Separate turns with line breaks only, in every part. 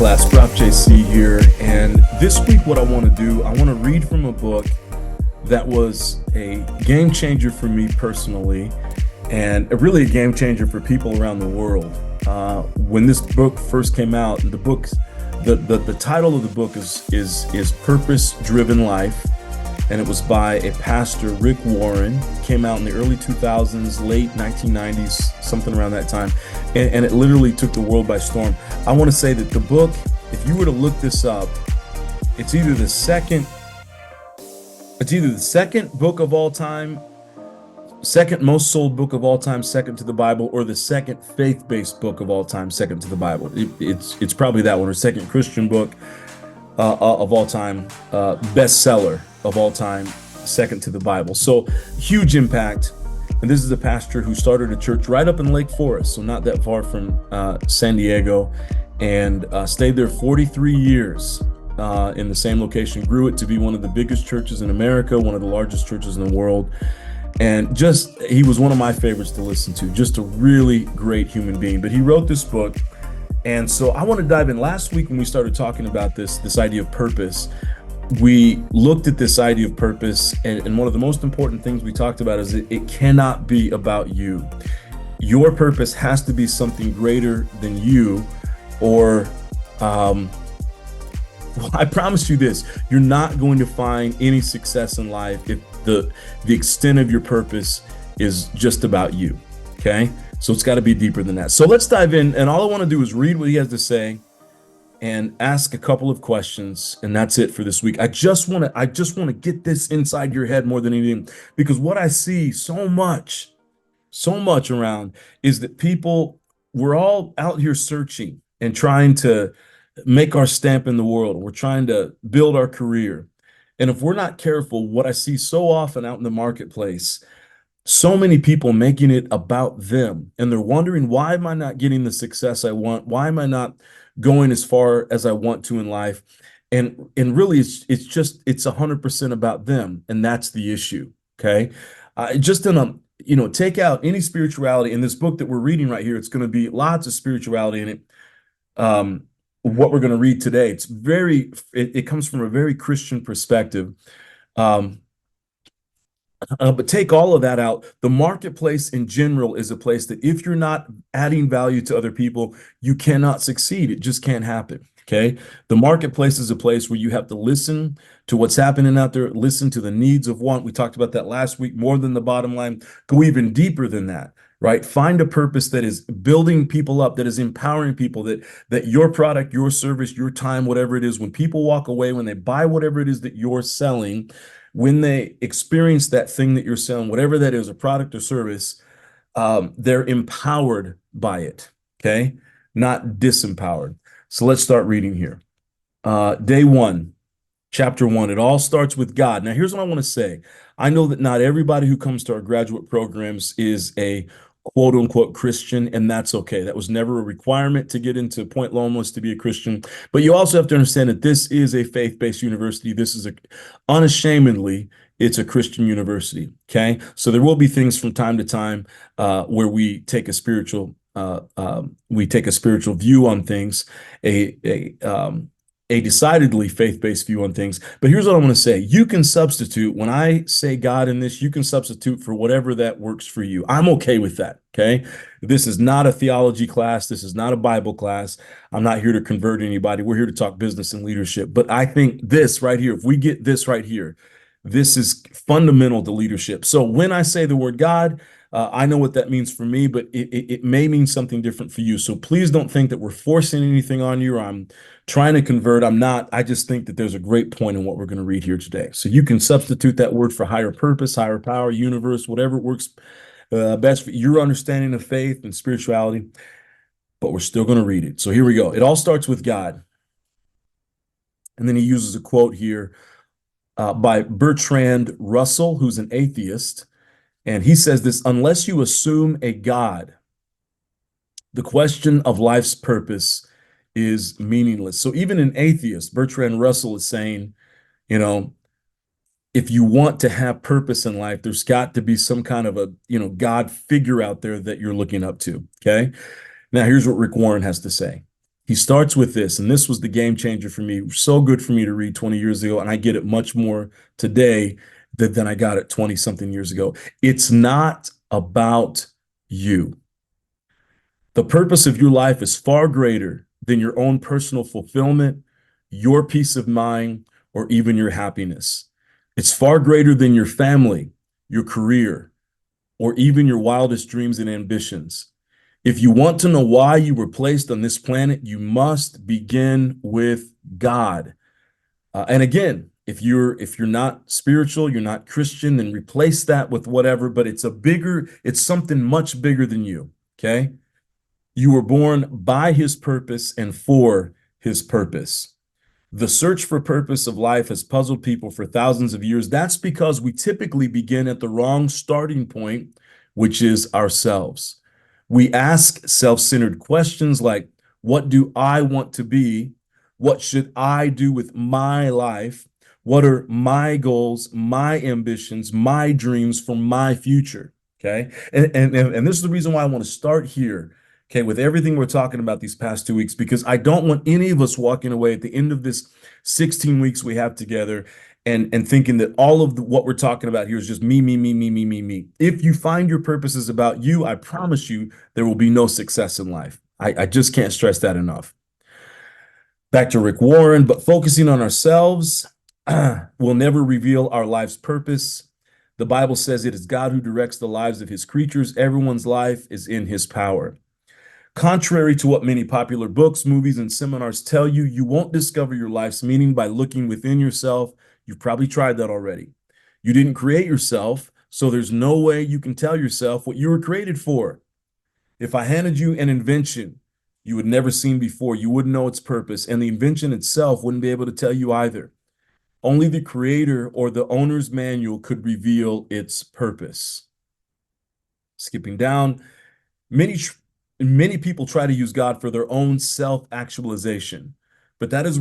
class, Prof JC here, and this week what I want to do, I want to read from a book that was a game changer for me personally, and really a game changer for people around the world. When this book first came out, the title of the book is Purpose Driven Life, and it was by a pastor, Rick Warren. Came out in the early 2000s, late 1990s, something around that time, and it literally took the world by storm. I want to say that the book, if you were to look this up, it's either the second book of all time, second most sold book of all time, second to the Bible, or the second faith-based book of all time, second to the Bible. It's probably that one, or second Christian book of all time, bestseller of all time, second to the Bible. So huge impact. And this is a pastor who started a church right up in Lake Forest, so not that far from San Diego, and stayed there 43 years in the same location, grew it to be one of the biggest churches in America, one of the largest churches in the world. And he was one of my favorites to listen to, just a really great human being. But he wrote this book. And so I want to dive in. Last week when we started talking about this idea of purpose, we looked at this idea of purpose, and one of the most important things we talked about is it cannot be about you. Your purpose has to be something greater than you, or well, I promise you this, you're not going to find any success in life if the extent of your purpose is just about you, okay? So it's got to be deeper than that. So let's dive in, and all I want to do is read what he has to say and ask a couple of questions, and that's it for this week. I just want to get this inside your head more than anything, because what I see so much around is that we're all out here searching and trying to make our stamp in the world. We're trying to build our career. And if we're not careful, what I see so often out in the marketplace, so many people making it about them, and they're wondering, why am I not getting the success I want? Why am I not going as far as I want to in life? And really, it's 100% about them, and that's the issue. Okay, take out any spirituality in this book that we're reading right here. It's going to be lots of spirituality in it. What we're going to read today, it comes from a very Christian perspective. But take all of that out. The marketplace in general is a place that if you're not adding value to other people, you cannot succeed. It just can't happen. Okay. The marketplace is a place where you have to listen to what's happening out there, listen to the needs of want. We talked about that last week, more than the bottom line. Go even deeper than that, right? Find a purpose that is building people up, that is empowering people, that your product, your service, your time, whatever it is, when people walk away, when they buy whatever it is that you're selling, when they experience that thing that you're selling, whatever that is, a product or service, they're empowered by it, okay? Not disempowered. So let's start reading here. Day 1, chapter 1, it all starts with God. Now, here's what I want to say. I know that not everybody who comes to our graduate programs is a quote unquote Christian, and that's okay. That was never a requirement to get into Point Loma to be a Christian. But you also have to understand that this is a faith-based university. This is unashamedly, it's a Christian university. Okay. So there will be things from time to time where we take a spiritual view on things, a decidedly faith-based view on things. But here's what I want to say. You can substitute, when I say God in this, you can substitute for whatever that works for you. I'm okay with that, okay? This is not a theology class. This is not a Bible class. I'm not here to convert anybody. We're here to talk business and leadership. But I think this right here, if we get this right here, this is fundamental to leadership. So when I say the word God, I know what that means for me, but it may mean something different for you. So please don't think that we're forcing anything on you, or I'm trying to convert. I'm not. I just think that there's a great point in what we're going to read here today. So you can substitute that word for higher purpose, higher power, universe, whatever works best for your understanding of faith and spirituality, but we're still going to read it. So here we go. It all starts with God. And then he uses a quote here by Bertrand Russell, who's an atheist. And he says this: unless you assume a God, the question of life's purpose is meaningless. So even an atheist, Bertrand Russell is saying, if you want to have purpose in life, there's got to be some kind of a, God figure out there that you're looking up to. Okay. Now here's what Rick Warren has to say. He starts with this, and this was the game changer for me. So good for me to read 20 years ago, and I get it much more today than I got it 20 something years ago. It's not about you. The purpose of your life is far greater than your own personal fulfillment, your peace of mind, or even your happiness. It's far greater than your family, your career, or even your wildest dreams and ambitions. If you want to know why you were placed on this planet, you must begin with God. And again, if you're not spiritual, you're not Christian, then replace that with whatever. But it's something much bigger than you. Okay, you were born by His purpose and for His purpose. The search for purpose of life has puzzled people for thousands of years. That's because we typically begin at the wrong starting point, which is ourselves. We ask self-centered questions like, what do I want to be? What should I do with my life? What are my goals, my ambitions, my dreams for my future? Okay. And this is the reason why I want to start here, okay, with everything we're talking about these past 2 weeks, because I don't want any of us walking away at the end of this 16 weeks we have together and thinking that all of what we're talking about here is just me, me, me, me, me, me, me. If you find your purpose is about you, I promise you there will be no success in life. I just can't stress that enough. Back to Rick Warren, but focusing on ourselves will never reveal our life's purpose. The Bible says it is God who directs the lives of His creatures. Everyone's life is in His power. Contrary to what many popular books, movies, and seminars tell you, you won't discover your life's meaning by looking within yourself. You've probably tried that already. You didn't create yourself, so there's no way you can tell yourself what you were created for. If I handed you an invention you had never seen before, you wouldn't know its purpose, and the invention itself wouldn't be able to tell you either. Only the creator or the owner's manual could reveal its purpose. Skipping down, many people try to use God for their own self-actualization, but that is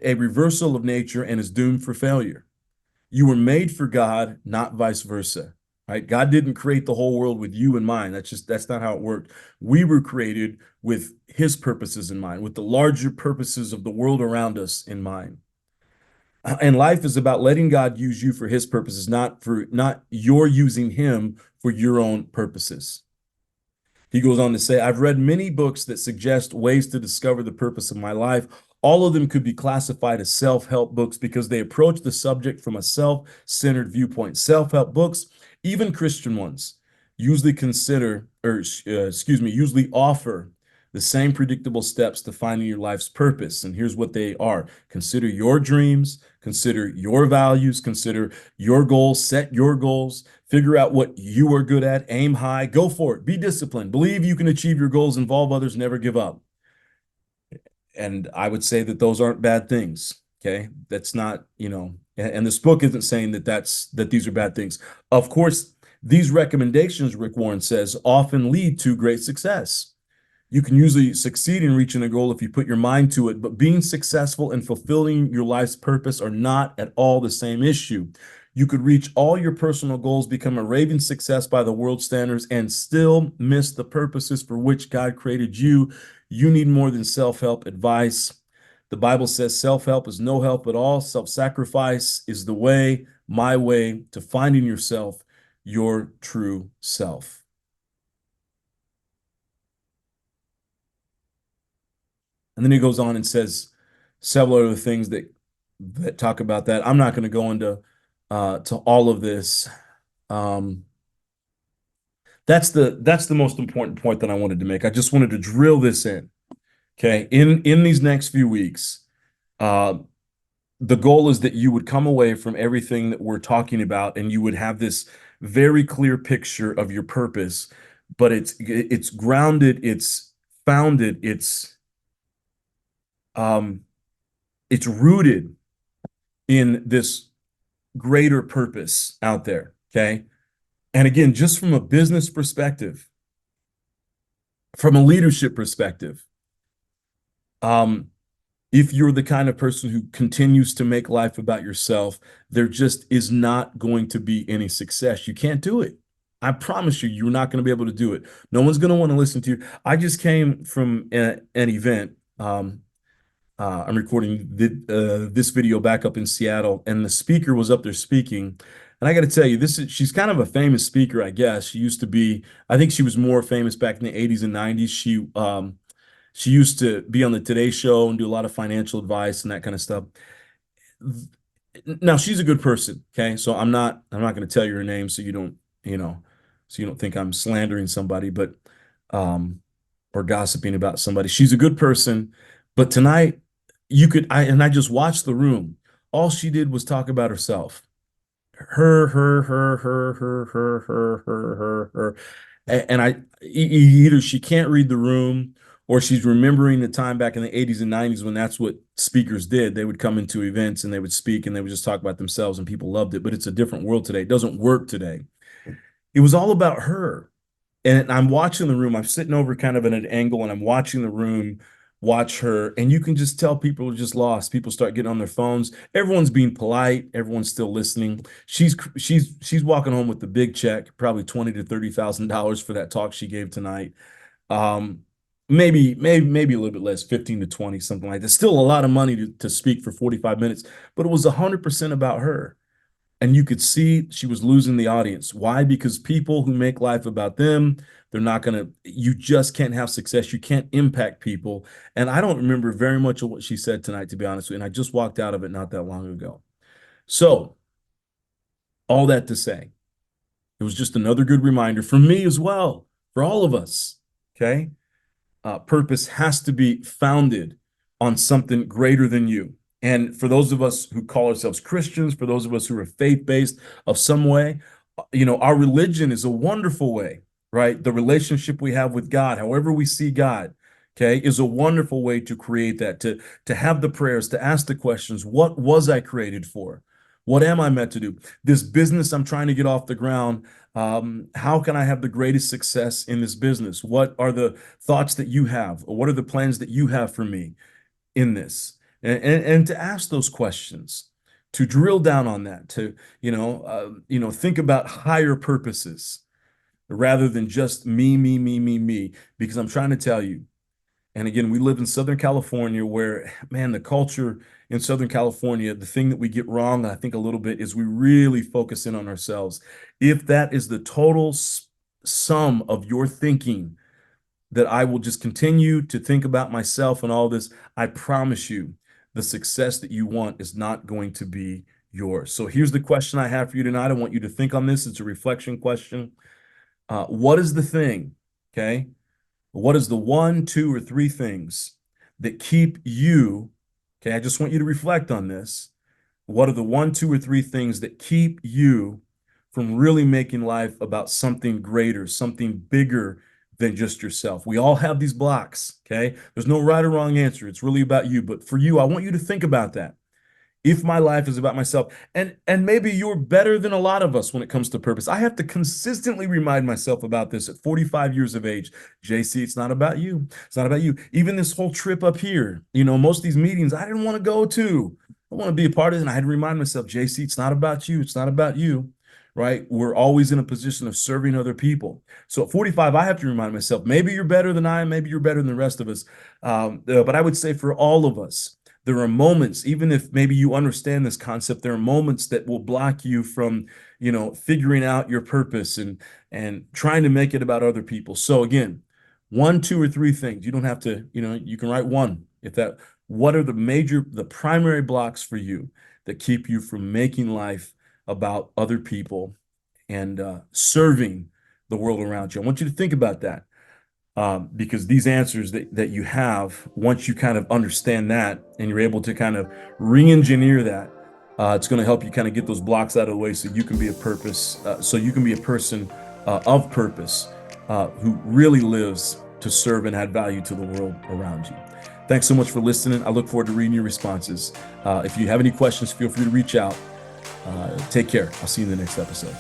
a reversal of nature and is doomed for failure. You were made for God, not vice versa. Right? God didn't create the whole world with you in mind. That's not how it worked. We were created with His purposes in mind, with the larger purposes of the world around us in mind. And life is about letting God use you for His purposes, not your using Him for your own purposes. He goes on to say, I've read many books that suggest ways to discover the purpose of my life. All of them could be classified as self-help books because they approach the subject from a self-centered viewpoint. Self-help books, even Christian ones, usually usually offer the same predictable steps to finding your life's purpose. And here's what they are. Consider your dreams, consider your values, consider your goals, set your goals, figure out what you are good at, aim high, go for it, be disciplined, believe you can achieve your goals, involve others, never give up. And I would say that those aren't bad things. Okay. That's not, and this book isn't saying that these are bad things. Of course, these recommendations, Rick Warren says, often lead to great success. You can usually succeed in reaching a goal if you put your mind to it, but being successful and fulfilling your life's purpose are not at all the same issue. You could reach all your personal goals, become a raving success by the world standards, and still miss the purposes for which God created you. You need more than self-help advice. The Bible says self-help is no help at all. Self-sacrifice is the way, my way, to finding yourself, your true self. And then he goes on and says several other things that talk about that. I'm not going to go into to all of this. That's the most important point that I wanted to make. I just wanted to drill this in. Okay, in these next few weeks, the goal is that you would come away from everything that we're talking about, and you would have this very clear picture of your purpose. But it's grounded, it's founded, it's rooted in this greater purpose out there, okay? And again, just from a business perspective, from a leadership perspective, if you're the kind of person who continues to make life about yourself, there just is not going to be any success. You can't do it. I promise you, you're not going to be able to do it. No one's going to want to listen to you. I just came from an event I'm recording this video back up in Seattle, and the speaker was up there speaking. And I got to tell you, she's kind of a famous speaker, I guess. She used to be, I think she was more famous back in the 80s and 90s. She used to be on the Today Show and do a lot of financial advice and that kind of stuff. Now she's a good person, okay? So I'm not going to tell you her name so you don't, so you don't think I'm slandering somebody, but or gossiping about somebody. She's a good person, but tonight I just watched the room. All she did was talk about herself. Her. And either she can't read the room or she's remembering the time back in the 80s and 90s when that's what speakers did. They would come into events and they would speak and they would just talk about themselves and people loved it. But it's a different world today. It doesn't work today. It was all about her. And I'm watching the room. I'm sitting over kind of at an angle and I'm watching the room watch her. And you can just tell people are just lost. People start getting on their phones. Everyone's being polite. Everyone's still listening. She's walking home with the big check, probably $20,000 to $30,000 for that talk she gave tonight. Maybe a little bit less, 15 to 20, something like that. Still a lot of money to speak for 45 minutes, but it was 100% about her. And you could see she was losing the audience. Why? Because people who make life about them, you just can't have success. You can't impact people. And I don't remember very much of what she said tonight, to be honest with you. And I just walked out of it not that long ago. So all that to say, it was just another good reminder for me as well, for all of us, okay? Purpose has to be founded on something greater than you. And for those of us who call ourselves Christians, for those of us who are faith-based of some way, our religion is a wonderful way, right? The relationship we have with God, however we see God, okay, is a wonderful way to create that, to have the prayers, to ask the questions. What was I created for? What am I meant to do? This business I'm trying to get off the ground, how can I have the greatest success in this business? What are the thoughts that you have? Or what are the plans that you have for me in this? And to ask those questions, to drill down on that, to think about higher purposes rather than just me, because I'm trying to tell you, and again, we live in Southern California where, man, the culture in Southern California, the thing that we get wrong, I think a little bit, is we really focus in on ourselves. If that is the total sum of your thinking, that I will just continue to think about myself and all this, I promise you, the success that you want is not going to be yours. So here's the question I have for you tonight. I want you to think on this. It's a reflection question. What is the thing, okay? What is the 1, 2, or 3 things that keep you, okay? I just want you to reflect on this. What are the 1, 2, or 3 things that keep you from really making life about something greater, something bigger than just yourself? We all have these blocks, okay? There's no right or wrong answer. It's really about you. But for you, I want you to think about that. If my life is about myself, and maybe you're better than a lot of us when it comes to purpose. I have to consistently remind myself about this at 45 years of age. JC, it's not about you. It's not about you. Even this whole trip up here, most of these meetings I didn't want to go to. I want to be a part of it. And I had to remind myself, JC, it's not about you. It's not about you. Right? We're always in a position of serving other people. So at 45, I have to remind myself, maybe you're better than I am, maybe you're better than the rest of us. But I would say for all of us, there are moments, even if maybe you understand this concept, there are moments that will block you from, figuring out your purpose and trying to make it about other people. So again, 1, 2, or 3 things. You don't have to, you can write one. What are the primary blocks for you that keep you from making life about other people and serving the world around you? I want you to think about that. Because these answers that you have, once you kind of understand that and you're able to kind of re-engineer that, it's going to help you kind of get those blocks out of the way so you can be a person of purpose who really lives to serve and add value to the world around you. Thanks so much for listening. I look forward to reading your responses. If you have any questions, feel free to reach out. Take care. I'll see you in the next episode.